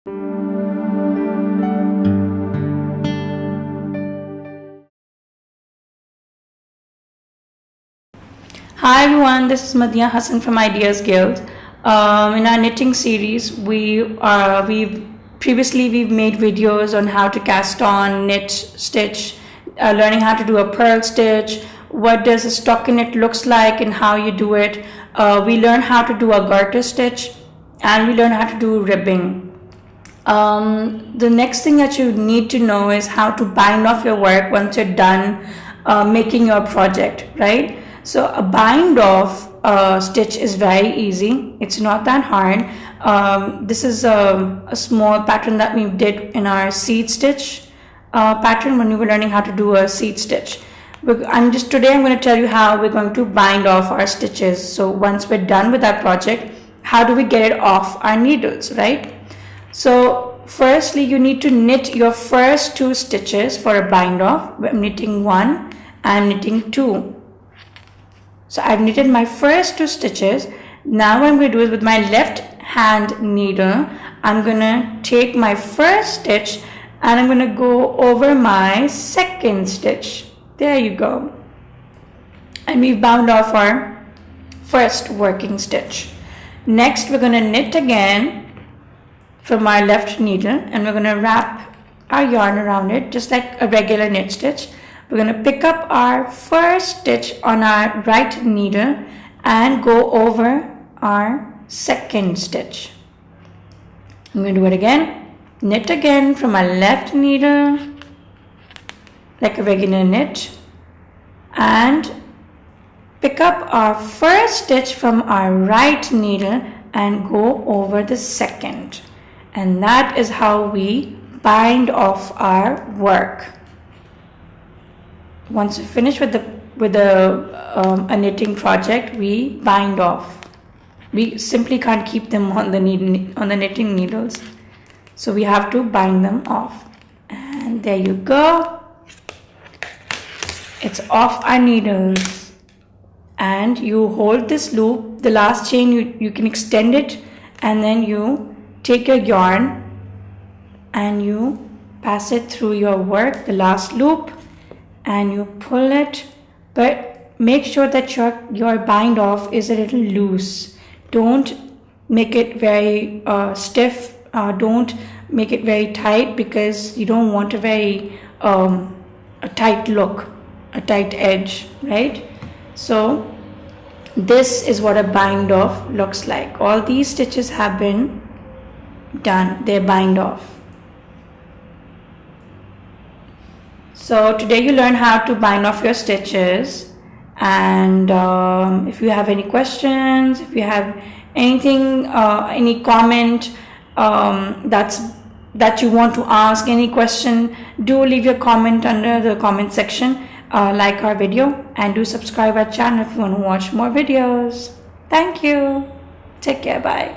Hi everyone, this is Madiha Hassan from IdeasGuild. In our knitting series, we've made videos on how to cast on, knit, stitch, learning how to do a purl stitch, what does a stockinette looks like and how you do it. We learn how to do a garter stitch, and we learn how to do ribbing. The next thing that you need to know is how to bind off your work once you're done making your project, right? So a bind off stitch is very easy. It's not that hard. This is a small pattern that we did in our seed stitch pattern when we were learning how to do a seed stitch. Today I'm going to tell you how we're going to bind off our stitches. So once we're done with that project, how do we get it off our needles, right? So firstly, you need to knit your first 2 stitches for a bind off. I'm knitting 1 and knitting 2. So I've knitted my first 2 stitches. Now what I'm going to do is with my left hand needle, I'm going to take my first stitch and I'm going to go over my second stitch. There you go. And we've bound off our first working stitch. Next we're going to knit again from our left needle and we're going to wrap our yarn around it just like a regular knit stitch. We're going to pick up our first stitch on our right needle and go over our second stitch. I'm going to do it again. Knit again from our left needle like a regular knit and pick up our first stitch from our right needle and go over the second. And that is how we bind off our work. Once we finish with a knitting project, we bind off. We simply can't keep them on the knitting needles, so we have to bind them off. And there you go. It's off our needles. And you hold this loop, the last chain, you can extend it, and then you take your yarn and you pass it through your work, the last loop, and you pull it, but make sure that your bind off is a little loose. Don't make it very stiff. Don't make it very tight because you don't want a very a tight look, a tight edge, right? So this is what a bind off looks like. All these stitches have been done. They're bind off. So today you learn how to bind off your stitches, and if you have any questions, if you have anything, any comment that you want to ask, any question, do leave your comment under the comment section, like our video, and do subscribe our channel if you want to watch more videos. Thank you. Take care. Bye.